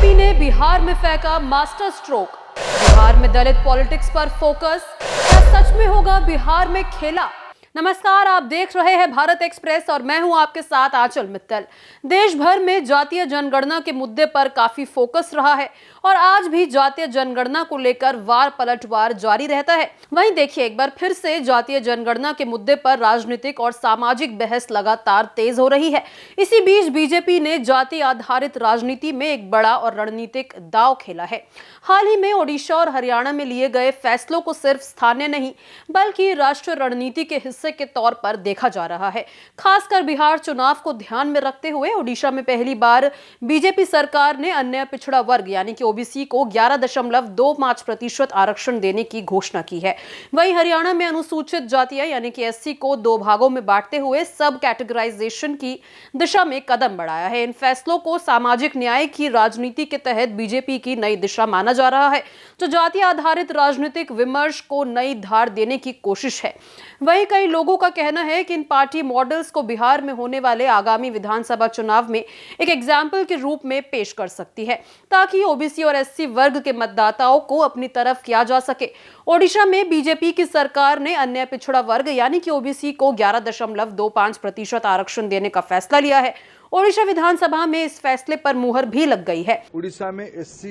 BJP ने बिहार में फेंका मास्टर स्ट्रोक। बिहार में दलित पॉलिटिक्स पर फोकस, क्या सच में होगा बिहार में खेला? नमस्कार, आप देख रहे हैं भारत एक्सप्रेस और मैं हूं आपके साथ आंचल मित्तल। देश भर में जातीय जनगणना के मुद्दे पर काफी फोकस रहा है और आज भी जातीय जनगणना को लेकर वार पलटवार जारी रहता है। वहीं देखिए, एक बार फिर से जातीय जनगणना के मुद्दे पर राजनीतिक और सामाजिक बहस लगातार तेज हो रही है। इसी बीच बीजेपी ने जाति आधारित राजनीति में एक बड़ा और रणनीतिक दांव खेला है। हाल ही में ओडिशा और हरियाणा में लिए गए फैसलों को सिर्फ स्थानीय नहीं बल्कि राष्ट्रीय रणनीति के हिस्से के तौर पर देखा जा रहा है। खासकर बिहार चुनाव को ध्यान में रखते हुए ओडिशा में पहली बार बीजेपी सरकार ने अन्य पिछड़ा वर्ग यानी कि ओबीसी को 11.25% आरक्षण देने की घोषणा की है। वहीं हरियाणा में अनुसूचित जातियां यानी कि एससी को 2 भागों में बांटते हुए सब कैटेगराइजेशन की दिशा में कदम बढ़ाया है। इन फैसलों को सामाजिक न्याय की राजनीति के तहत बीजेपी की नई दिशा माना जा रहा है, जो जाति आधारित राजनीतिक विमर्श को नई धार देने की कोशिश है। वहीं कई लोगों का कहना है कि इन पार्टी मॉडल्स को बिहार में होने वाले आगामी विधानसभा चुनाव में एक एग्जाम्पल के रूप में पेश कर सकती है, ताकि ओबीसी और एससी वर्ग के मतदाताओं को अपनी तरफ किया जा सके। ओडिशा में बीजेपी की सरकार ने अन्य पिछड़ा वर्ग यानी कि ओबीसी को 11.25% आरक्षण देने का फैसला लिया है। ओडिशा विधानसभा में इस फैसले पर मुहर भी लग गई है। उड़ीसा में एससी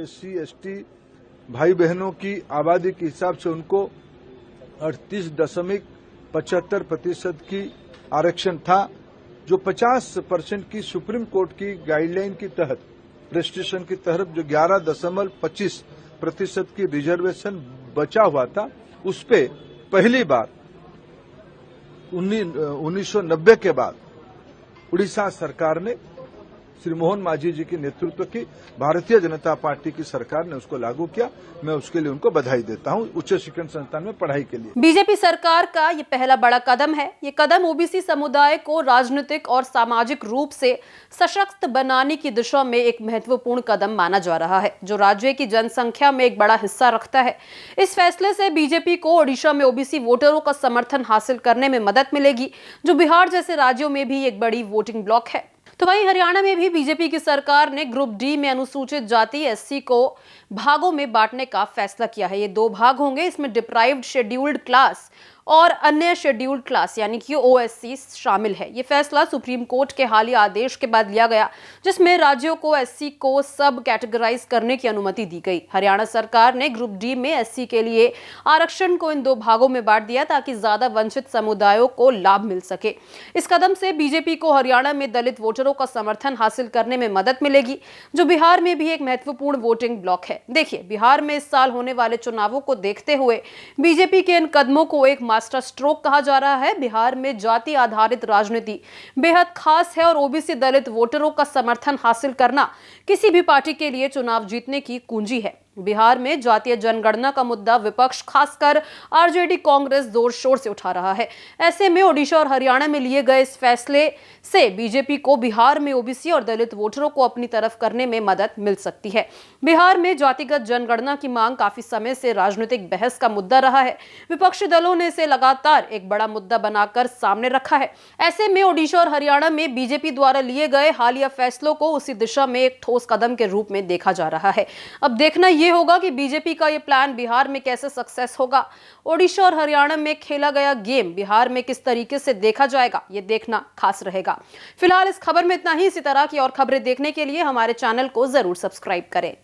एसटी भाई बहनों की आबादी के हिसाब से उनको 38.75% की आरक्षण था, जो 50% की सुप्रीम कोर्ट की गाइडलाइन की तहत रेस्ट्रिक्शन की तरफ जो 11.25% की रिजर्वेशन बचा हुआ था, उस पे पहली बार 1990 के बाद उड़ीसा सरकार ने श्री मोहन मांझी जी के नेतृत्व की भारतीय जनता पार्टी की सरकार ने उसको लागू किया। मैं उसके लिए उनको बधाई देता हूं, उच्च शिक्षण संस्थान में पढ़ाई के लिए। बीजेपी सरकार का ये पहला बड़ा कदम है। ये कदम ओबीसी समुदाय को राजनीतिक और सामाजिक रूप से सशक्त बनाने की दिशा में एक महत्वपूर्ण कदम माना जा रहा है, जो राज्य की जनसंख्या में एक बड़ा हिस्सा रखता है। इस फैसले से बीजेपी को ओडिशा में ओबीसी वोटरों का समर्थन हासिल करने में मदद मिलेगी, जो बिहार जैसे राज्यों में भी एक बड़ी वोटिंग ब्लॉक है। तो वहीं हरियाणा में भी बीजेपी की सरकार ने ग्रुप डी में अनुसूचित जाति एससी को भागों में बांटने का फैसला किया है। ये 2 भाग होंगे, इसमें डिप्राइव्ड शेड्यूल्ड क्लास और अन्य शेड्यूल्ड क्लास यानी कि ओएससी शामिल है। ये फैसला सुप्रीम कोर्ट के हालिया आदेश के बाद लिया गया, जिसमें राज्यों को एससी को सब कैटेगराइज करने की अनुमति दी गई। हरियाणा सरकार ने ग्रुप डी में एससी के लिए आरक्षण को इन 2 भागों में बांट दिया, ताकि ज्यादा वंचित समुदायों को लाभ मिल सके। इस कदम से बीजेपी को हरियाणा में दलित वोटरों का समर्थन हासिल करने में मदद मिलेगी, जो बिहार में भी एक महत्वपूर्ण वोटिंग ब्लॉक है। देखिए, बिहार में इस साल होने वाले चुनावों को देखते हुए बीजेपी के इन कदमों को एक मास्टर स्ट्रोक कहा जा रहा है। बिहार में जाति आधारित राजनीति बेहद खास है और ओबीसी दलित वोटरों का समर्थन हासिल करना किसी भी पार्टी के लिए चुनाव जीतने की कुंजी है। बिहार में जातीय जनगणना का मुद्दा विपक्ष खासकर आरजेडी कांग्रेस जोर शोर से उठा रहा है। ऐसे में ओडिशा और हरियाणा में लिए गए इस फैसले से बीजेपी को बिहार में ओबीसी और दलित वोटरों को अपनी तरफ करने में मदद मिल सकती है। बिहार में जातिगत जनगणना की मांग काफी समय से राजनीतिक बहस का मुद्दा रहा है। विपक्षी दलों ने इसे लगातार एक बड़ा मुद्दा बनाकर सामने रखा है। ऐसे में ओडिशा और हरियाणा में बीजेपी द्वारा लिए गए हालिया फैसलों को उसी दिशा में एक ठोस कदम के रूप में देखा जा रहा है। अब देखना ये होगा कि बीजेपी का ये प्लान बिहार में कैसे सक्सेस होगा। ओडिशा और हरियाणा में खेला गया गेम बिहार में किस तरीके से देखा जाएगा, ये देखना खास रहेगा। फिलहाल इस खबर में इतना ही। इसी तरह की और खबरें देखने के लिए हमारे चैनल को जरूर सब्सक्राइब करें।